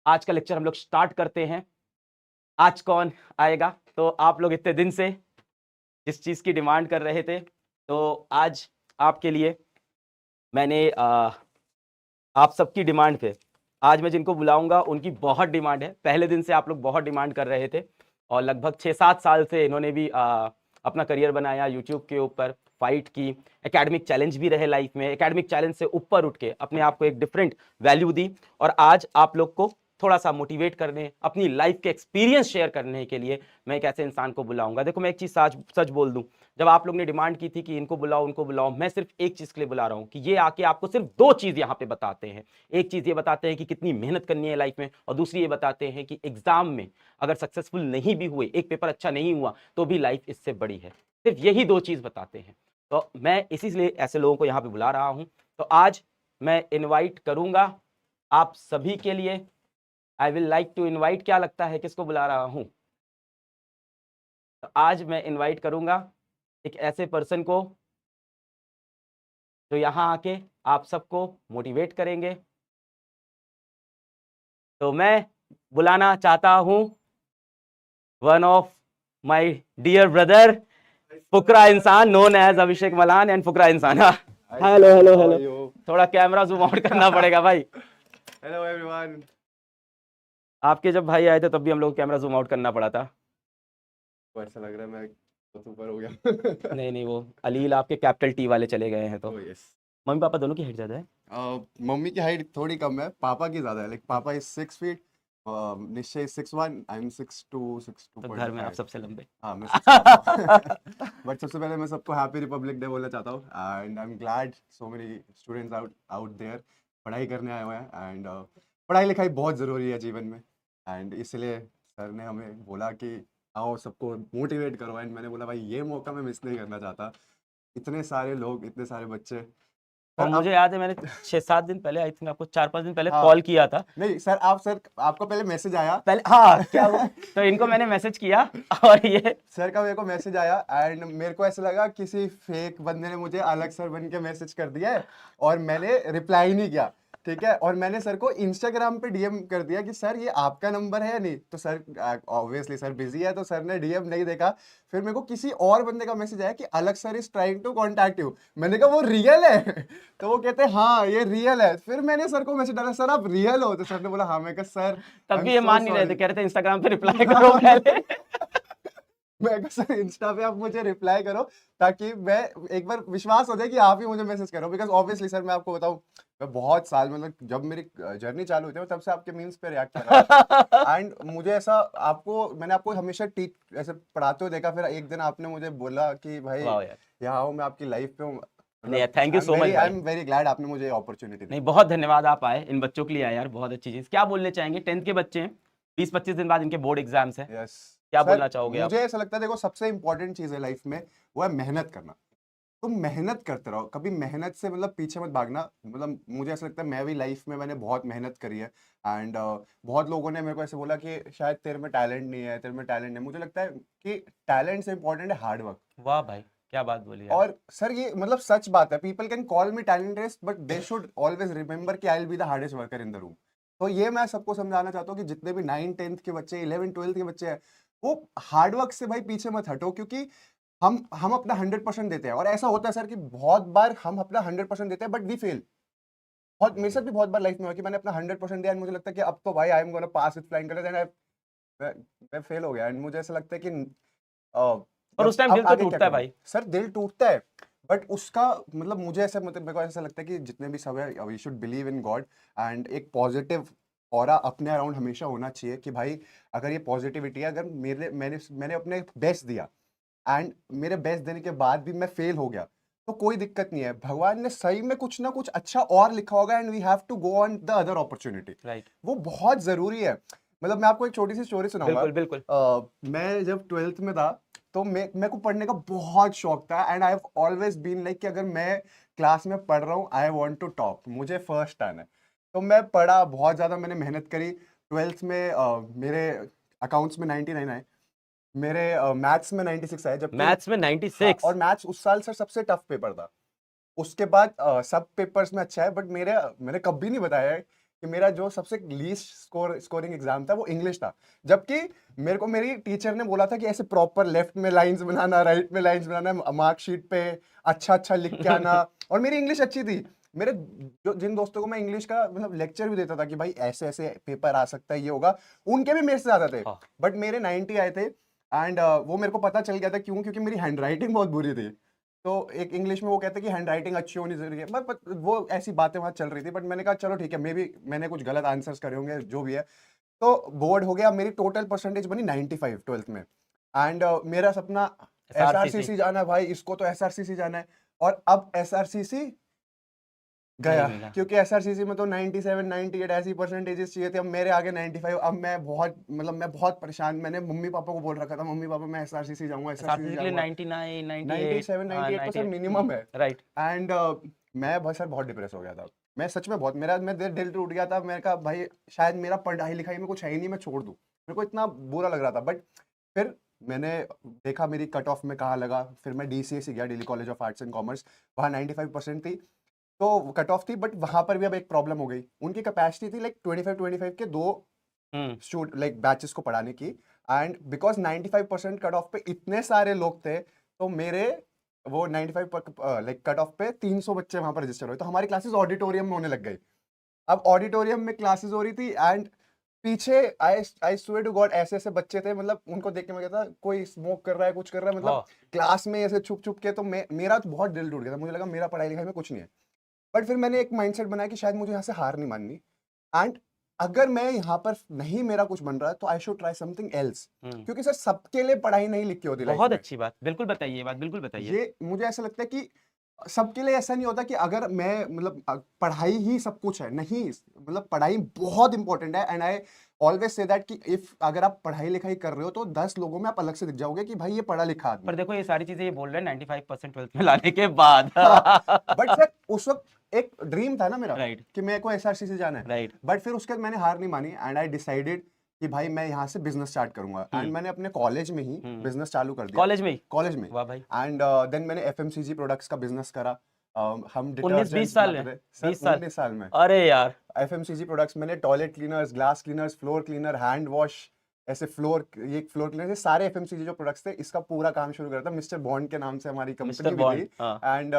आज का लेक्चर हम लोग स्टार्ट करते हैं। आज कौन आएगा? तो आप लोग इतने दिन से जिस चीज़ की डिमांड कर रहे थे, तो आज आपके लिए मैंने आप सबकी डिमांड पे आज मैं जिनको बुलाऊंगा उनकी बहुत डिमांड है। पहले दिन से आप लोग बहुत डिमांड कर रहे थे और लगभग 6-7 साल से इन्होंने भी अपना करियर बनाया यूट्यूब के ऊपर, फाइट की, एकेडमिक चैलेंज भी रहे लाइफ में, एकेडमिक चैलेंज से ऊपर उठ के अपने आप को एक डिफरेंट वैल्यू दी और आज आप लोग को थोड़ा सा मोटिवेट करने, अपनी लाइफ के एक्सपीरियंस शेयर करने के लिए मैं एक ऐसे इंसान को बुलाऊंगा। देखो, मैं एक चीज़ सच बोल दूं, जब आप लोग ने डिमांड की थी कि इनको बुलाओ उनको बुलाओ, मैं सिर्फ एक चीज़ के लिए बुला रहा हूं कि ये आके आपको सिर्फ 2 चीज़ यहाँ पे बताते हैं। एक चीज़ ये बताते हैं कि कितनी मेहनत करनी है लाइफ में, और दूसरी ये बताते हैं कि एग्जाम में अगर सक्सेसफुल नहीं भी हुए, एक पेपर अच्छा नहीं हुआ, तो भी लाइफ इससे बड़ी है। सिर्फ यही 2 चीज़ बताते हैं। तो मैं इसीलिए ऐसे लोगों को यहाँ पे बुला रहा हूँ। तो आज मैं इनवाइट करूंगा आप सभी के लिए। I will like to invite, क्या लगता है किसको बुला रहा हूं? तो आज मैं इनवाइट करूंगा एक ऐसे पर्सन को जो यहाँ आके आप सबको मोटिवेट करेंगे। तो मैं बुलाना चाहता हूं one of my dear brother, Fukra Insaan known as Abhishek Malan and Fukra Insaan. Hello hello hello, थोड़ा कैमरा जूम आउट करना पड़ेगा भाई। Hello everyone. आपके जब भाई आए थे तब भी हम लोग कैमरा जूम आउट करना पड़ा था। ऐसा लग रहा है मैं बहुत ऊपर हो गया। नहीं नहीं, वो अलील आपके कैपिटल टी वाले चले गए हैं। तो ओह यस। मम्मी पापा दोनों की हाइट ज्यादा है। मम्मी की हाइट थोड़ी कम है, पापा की ज्यादा है। लाइक पापा इज 6 फीट, निश्चय 6'1", आई एम 6'2", तो घर में आप 6'2.5। सबसे लंबे। हाँ मैं सबसे लंबा। बट सबसे पहले मैं सबको हैप्पी रिपब्लिक डे बोलना चाहता हूँ and I am glad so many students out out there पढ़ाई करने आए हुए हैं एंड पढ़ाई लिखाई बहुत ज़रूरी है जीवन में एंड इसलिए सर ने हमें बोला कि आओ सबको मोटिवेट करो एंड मैंने बोला भाई ये मौका मैं मिस नहीं करना चाहता। इतने सारे लोग, इतने सारे बच्चे। और सर मुझे आप याद है मैंने 6-7 दिन पहले, आई थिंक आपको 4-5 दिन पहले हाँ कॉल किया था। नहीं सर, सर आपको पहले मैसेज आया। पहले हाँ, क्या हुआ? तो इनको मैंने मैसेज किया और ये सर का मेरे को मैसेज आया एंड मेरे को ऐसा लगा किसी फेक बंदे ने मुझे अलग सर बन के मैसेज कर दिया है और मैंने रिप्लाई नहीं किया। ठीक है, और मैंने सर को इंस्टाग्राम पे डीएम कर दिया कि सर ये आपका नंबर है या नहीं, तो सर ऑब्वियसली सर बिजी है तो सर ने डीएम नहीं देखा। फिर मेरे को किसी और बंदे का मैसेज आया कि अलग sir is trying to contact you. मैंने कहा वो रियल है? तो वो कहते हैं हाँ ये रियल है। फिर मैंने सर को मैसेज डाला, सर आप रियल हो? तो सर ने बोला हाँ। मैं कहा सर तब आई एम भी ये सो मान नहीं रहे थे, सॉरी। कह रहे थे इंस्टाग्राम पे रिप्लाई करो पहले। मैं कहा सर इंस्टा पे आप मुझे रिप्लाई करो ताकि मैं एक बार विश्वास हो जाए कि आप ही मुझे मैसेज करो। बिकॉज ऑब्वियसली सर मैं आपको बताऊं, मैं बहुत साल मतलब जब मेरी जर्नी चालू हुई थी तब से आपके मीम्स पे रिएक्ट कर रहा हूं एंड मुझे ऐसा आपको मैंने आपको हमेशा टीच ऐसे पढ़ाते हुए देखा। फिर एक दिन आपने मुझे बोला कि भाई वाह यार, यहाँ आओ मैं आपकी लाइफ पे हूँ। नहीं यार, मतलब thank you so much I भाई। एम वेरी ग्लैड आपने मुझे अपॉर्चुनिटी दी। नहीं, बहुत धन्यवाद, आप आए, इन बच्चों के लिए आए यार, बहुत अच्छी चीज। क्या बोलने चाहेंगे? 10th के बच्चे हैं, 20-25 दिन बाद इनके बोर्ड एग्जाम्स हैं, यस क्या सर, बोलना चाहोगे आप? मुझे ऐसा लगता है देखो सबसे इंपॉर्टेंट चीज है लाइफ में वो है मेहनत करना। तुम मेहनत करते रहो, कभी मेहनत से मतलब पीछे मत भागना। मतलब मुझे ऐसा लगता है मैं भी लाइफ में मैंने बहुत मेहनत करी है एंड बहुत लोगों ने मेरे को ऐसे बोला कि शायद तेरे में टैलेंट नहीं है, तेरे में टैलेंट नहीं है। मुझे लगता है कि टैलेंट से इंपॉर्टेंट है हार्ड वर्क। वाह भाई, क्या बात बोली यार। और सर ये मतलब सच बात है, people can call me talented but they should always remember कि I will be the hardest worker in the room. तो ये मैं सबको समझाना चाहता हूँ कि जितने भी 9-10th के बच्चे, 11-12th के बच्चे हैं, वो हार्ड वर्क से भाई पीछे मत हटो। क्योंकि हम अपना 100% देते हैं और ऐसा होता है सर कि बहुत बार हम अपना 100% देते हैं बट वी फेल। बहुत मेरे साथ भी बहुत बार लाइफ में हुआ कि मैंने अपना 100% दिया एंड मुझे लगता है कि अब तो भाई I am gonna pass with flying colours and मैं फेल हो गया एंड मुझे ऐसा लगता है कि और उस टाइम अब दिल तो आगे क्या टूटता है करूं। भाई। सर दिल टूटता है बट उसका मतलब मुझे ऐसा मतलब मेरे को ऐसा लगता है कि जितने भी सब है we should believe in God and एक पॉजिटिव ऑरा अपने अराउंड हमेशा होना चाहिए कि भाई अगर ये पॉजिटिविटी है, अगर मैंने अपने बेस्ट दिया एंड मेरे बेस्ट देने के बाद भी मैं फेल हो गया तो कोई दिक्कत नहीं है। भगवान ने सही में कुछ ना कुछ अच्छा और लिखा होगा and we have to go on the other opportunity. Right, वो बहुत जरूरी है। मतलब मैं आपको एक छोटी सी स्टोरी सुनाऊंगा। बिल्कुल बिल्कुल। मैं जब 12th में था तो मेरे को पढ़ने का बहुत शौक था and I have always been like कि अगर मैं क्लास में पढ़ रहा हूँ आई वांट टू टॉप, मुझे फर्स्ट आना है। तो मैं पढ़ा बहुत ज़्यादा, मैंने मेहनत करी। 12th में मेरे अकाउंट्स में 99 आए, मेरे मैथ्स में 96 आए, जबकि मैथ्स में हाँ, 96? और मैथ्स उस साल सर सबसे टफ पेपर था। उसके बाद सब पेपर्स में अच्छा है बट मैंने कभी नहीं बताया है कि मेरा जो सबसे लीस्ट स्कोरिंग एग्जाम था वो इंग्लिश था, जबकि मेरे को मेरी टीचर ने बोला था कि ऐसे प्रॉपर लेफ्ट में लाइंस बनाना, राइट में लाइंस बनाना, मार्कशीट पे अच्छा अच्छा लिख के आना। और मेरी इंग्लिश अच्छी थी। मेरे जो जिन दोस्तों को मैं इंग्लिश का मतलब लेक्चर भी देता था कि भाई ऐसे ऐसे पेपर आ सकता है, ये होगा, उनके भी मेरे से ज्यादा थे। हाँ। बट मेरे 90 आए थे। एंड वो मेरे को पता चल गया था क्यों, क्योंकि मेरी हैंड राइटिंग बहुत बुरी थी। तो एक इंग्लिश में वो कहते हैं कि हैंड राइटिंग अच्छी होनी जरूरी है, बट वो ऐसी बातें वहां चल रही थी। बट मैंने कहा चलो ठीक है, मे भी मैंने कुछ गलत आंसर्स करे होंगे, जो भी है। तो बोर्ड हो गया, मेरी टोटल परसेंटेज बनी 95 ट्वेल्थ में। एंड मेरा सपना एसआरसीसी जाना है भाई, इसको तो एसआरसीसी जाना है। और अब एसआरसीसी गया, नहीं मिला। क्योंकि एसआरसीसी में तो 97 98 ऐसी परसेंटेजेस चाहिए थे। अब मेरे आगे 95। अब मैं बहुत मतलब मैं बहुत परेशान। मैंने मम्मी पापा को बोल रखा था, मम्मी पापा मैं एसआरसीसी जाऊंगा, एसआरसीसी एसआरसीसी के लिए जाऊंगा। 99 97 98 तो सर मिनिमम है। राइट। एंड मैं बहुत सर बहुत डिप्रेस हो गया था। मैं सच में बहुत, मेरा मैं दिल टूट गया था। मैंने कहा भाई शायद मेरा पढ़ाई लिखाई में कुछ है ही नहीं, मैं छोड़ दूं। मेरे को इतना बुरा लग रहा था। बट फिर मैंने देखा मेरी कट ऑफ में कहाँ लगा। फिर मैं डीसीए गया, Delhi college of arts and commerce. वहाँ 95% थी, तो कट ऑफ थी। बट वहां पर भी अब एक प्रॉब्लम हो गई। उनकी कैपेसिटी थी लाइक 25 के 2 स्टूडेंट लाइक बैचेस को पढ़ाने की। एंड बिकॉज 95% कट ऑफ पे इतने सारे लोग थे, तो मेरे वो 95 लाइक कट ऑफ पे 300 बच्चे वहां पर रजिस्टर हुए। तो हमारी क्लासेस ऑडिटोरियम में होने लग गई। अब ऑडिटोरियम में क्लासेस हो रही थी एंड पीछे आई स्वेयर टू गॉड ऐसे ऐसे बच्चे थे, मतलब उनको देख के मैं कहता कोई स्मोक कर रहा है, कुछ कर रहा है, मतलब क्लास में ऐसे छुप छुप के। तो मेरा तो बहुत दिल टूट गया था। मुझे लगा मेरा पढ़ाई लिखाई में कुछ नहीं है। बट फिर मैंने एक माइंडसेट बनाया कि शायद मुझे यहाँ से हार नहीं माननी। एंड अगर मैं यहाँ पर नहीं मेरा कुछ बन रहा है, तो I should try something else. क्योंकि सर सबके लिए पढ़ाई नहीं लिखी होती लाइफ में। बहुत अच्छी बात, बिल्कुल बताइए ये बात, बिल्कुल बताइए। ये मुझे ऐसा लगता है कि सबके लिए ऐसा नहीं होता कि अगर मैं मतलब पढ़ाई ही सब कुछ है, नहीं। मतलब पढ़ाई बहुत इंपॉर्टेंट है। And I always say that कि इफ अगर आप पढ़ाई लिखाई कर रहे हो, तो 10 लोगों में आप अलग से दिख जाओगे कि भाई ये पढ़ा लिखा आदमी। पर देखो ये सारी चीजें ये बोल रहे हैं 95% ट्वेल्थ में लाने के बाद। बट सर उस वक्त एक ड्रीम था ना मेरा, राइट। कि मेरे को एसआरसीसी जाना है। राइट। बट फिर उसके बाद मैंने हार नहीं मानी। एंड आई डिसाइडेड कि भाई मैं यहाँ से बिजनेस स्टार्ट करूंगा। एंड मैंने अपने कॉलेज में ही बिजनेस चालू कर दिया। कॉलेज में ही? कॉलेज में। वाह भाई। एंड देन मैंने एफएमसीजी प्रोडक्ट्स का बिजनेस करा। हम 19-20 साल में? 20 साल 19 साल में। अरे यार। एफएमसीजी प्रोडक्ट्स मैंने toilet cleaners, glass cleaners, floor cleaner, hand wash, ऐसे फ्लोर, ये फ्लोर क्लीनर, ये सारे एफएमसीजी जो प्रोडक्ट्स थे, इसका पूरा काम शुरू करा था। मिस्टर बॉन्ड के नाम से हमारी कंपनी भी थी। And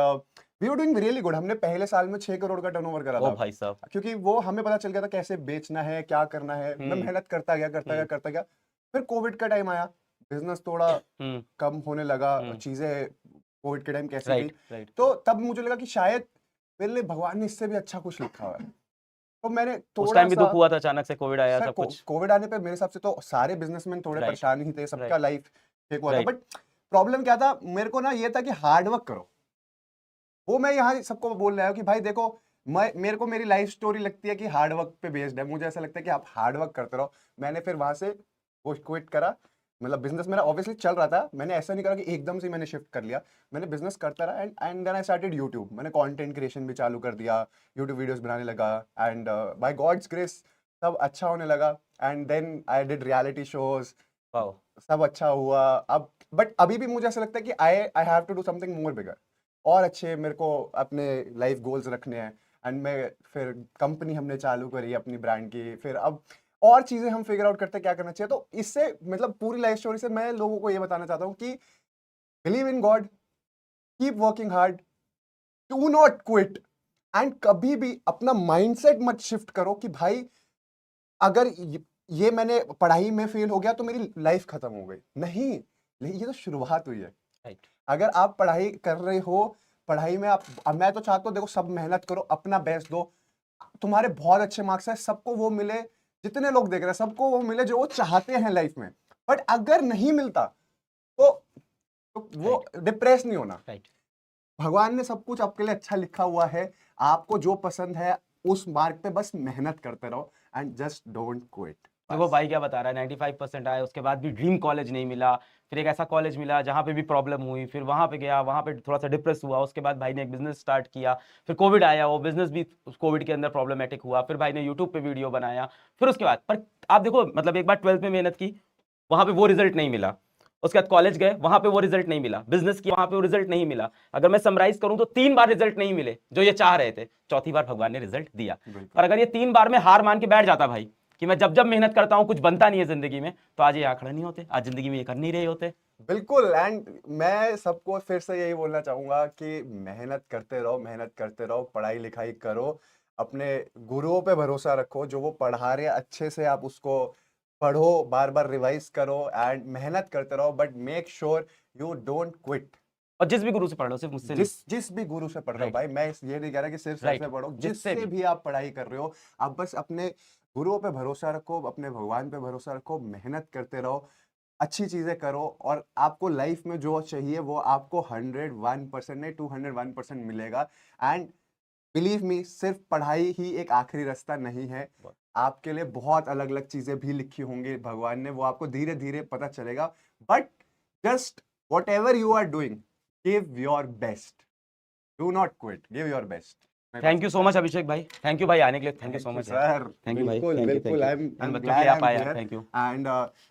we were doing really good. हमने पहले साल में 6 करोड़ का टर्नओवर करा था। भाई साहब। क्योंकि वो हमें पता चल गया था कैसे बेचना है, क्या करना है। मैं मेहनत करता गया। फिर कोविड का टाइम आया, बिजनेस थोड़ा कम होने लगा, चीजें कोविड के टाइम कैसी थी। तो तब मुझे लगा कि शायद मेरे लिए भगवान ने इससे भी अच्छा कुछ लिखा हुआ है। तो मैंने थोड़ा उस टाइम भी दुख हुआ था, अचानक से कोविड आया, सब कुछ। कोविड आने पे मेरे हिसाब से तो सारे बिजनेसमैन थोड़े परेशान ही थे, सबका लाइफ ठीक हुआ था। बट प्रॉब्लम क्या था मेरे को ना, ये था कि हार्ड वर्क करो। वो मैं यहाँ सबको बोल रहा हूँ कि भाई देखो, मेरे को मेरी लाइफ स्टोरी लगती है कि हार्ड वर्क पे बेस्ड है। मुझे ऐसा लगता है कि आप हार्ड वर्क करते रहो। मैंने फिर वहां से वो क्विट करा। मतलब बिजनेस मेरा ऑब्वियसली चल रहा था। मैंने ऐसा नहीं करा कि एकदम से मैंने शिफ्ट कर लिया। मैंने बिजनेस करता रहा। And then I started YouTube. मैंने कंटेंट क्रिएशन भी चालू कर दिया, यूट्यूब वीडियोस बनाने लगा। एंड बाय गॉड्स ग्रेस सब अच्छा होने लगा। And then I did reality shows, सब अच्छा हुआ। अब बट अभी भी मुझे ऐसा लगता है कि I have to do something more bigger, और अच्छे मेरे को अपने लाइफ गोल्स रखने हैं। एंड मैं फिर कंपनी हमने चालू करी अपनी ब्रांड की। फिर अब और चीजें हम फिगर आउट करते हैं क्या करना चाहिए। तो इससे मतलब पूरी लाइफ स्टोरी से मैं लोगों को ये बताना चाहता हूँ कि believe in God, keep working hard, do not quit. And कभी भी अपना माइंडसेट मत शिफ्ट करो कि भाई अगर ये मैंने पढ़ाई में फेल हो गया तो मेरी लाइफ खत्म हो गई। नहीं, ये तो शुरुआत हुई है। अगर आप पढ़ाई कर रहे हो, पढ़ाई में मैं तो चाहता हूँ देखो, सब मेहनत करो, अपना बेस्ट दो। तुम्हारे बहुत अच्छे मार्क्स है, सबको वो मिले, जितने लोग देख रहे हैं सबको वो मिले जो वो चाहते हैं लाइफ में। बट अगर नहीं मिलता तो वो डिप्रेस नहीं होना। भगवान ने सब कुछ आपके लिए अच्छा लिखा हुआ है। आपको जो पसंद है उस मार्ग पे बस मेहनत करते रहो एंड जस्ट डोंट क्विट। देखो भाई क्या बता रहा है, 95% आए, उसके बाद भी ड्रीम कॉलेज नहीं मिला। फिर एक ऐसा कॉलेज मिला जहाँ पे भी प्रॉब्लम हुई, फिर वहाँ पे गया, वहाँ पे थोड़ा सा डिप्रेस हुआ। उसके बाद भाई ने एक बिजनेस स्टार्ट किया, फिर कोविड आया, वो बिजनेस भी कोविड के अंदर प्रॉब्लमेटिक हुआ। फिर भाई ने यूट्यूब पे वीडियो बनाया। फिर उसके बाद पर आप देखो, मतलब एक बार 12th में मेहनत की, वहाँ पे वो रिजल्ट नहीं मिला। उसके बाद कॉलेज गए, वहां पे वो रिजल्ट नहीं मिला, बिजनेस किया, वहां पे वो रिजल्ट नहीं मिला। अगर मैं समराइज करूं तो 3 बार रिजल्ट नहीं मिले जो ये चाह रहे थे, चौथी बार भगवान ने रिजल्ट दिया। बिल्कुल और अगर ये 3 बार में हार मान के बैठ जाता भाई कि मैं जब जब मेहनत करता हूं कुछ बनता नहीं है जिंदगी में, तो आज ये यहाँ खड़े नहीं होते, आज जिंदगी में ये कर नहीं रहे होते। बिल्कुल। एंड मैं सबको फिर से यही बोलना चाहूंगा कि मेहनत करते रहो, मेहनत करते रहो, पढ़ाई लिखाई करो, अपने गुरुओं पे भरोसा रखो, जो वो पढ़ा रहे हैं अच्छे से आप उसको पढ़ो, बार बार रिवाइज करो एंड मेहनत करते रहो, but make sure you don't quit. और जिस भी गुरु से पढ़ लो, सिर्फ मुझसे नहीं। जिस भी गुरु से पढ़ रहे हो राइट भाई, मैं ये नहीं कह रहा कि सिर्फ सर राइट, से पढ़ो, जिससे जिससे भी। भी आप पढ़ाई कर रहे हो, आप बस अपने गुरुओं पे भरोसा रखो, अपने भगवान पे भरोसा रखो, मेहनत करते रहो, अच्छी चीजें करो, और आपको लाइफ में जो चाहिए वो आपको 101% नहीं 201% मिलेगा। एंड बिलीव मी, सिर्फ पढ़ाई ही एक आखिरी रास्ता नहीं है, आपके लिए बहुत अलग अलग चीजें भी लिखी होंगी भगवान ने, वो आपको धीरे धीरे पता चलेगा। But just whatever you are doing, give your best, do not quit, give your best. Thank you so much Abhishek भाई, थैंक यू भाई आने के लिए, thank you so much sir. Thank you भाई, बिल्कुल थैंक यू बिल्कुल, I am इन बच्चों के ग्लैड लिए आई आप एम आए यार, हियर। Thank you. एंड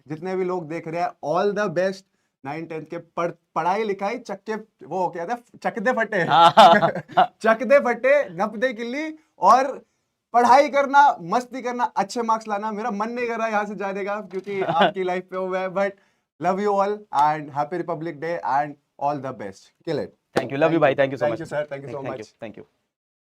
जितने भी लोग देख रहे हैं, ऑल द बेस्ट। 9-10 के पढ़ाई लिखाई चक्के, वो क्या था, चकदे फटे चकदे फटे, नपदे किल्ली, और पढ़ाई करना, मस्ती करना, अच्छे मार्क्स लाना। मेरा मन नहीं कर रहा यहाँ से जाने का क्योंकि आपकी लाइफ पे हुआ है, but love you all and happy Republic Day and all the best, kill it. Thank you, love you भाई, thank you so much sir, thank you so much. Thank you.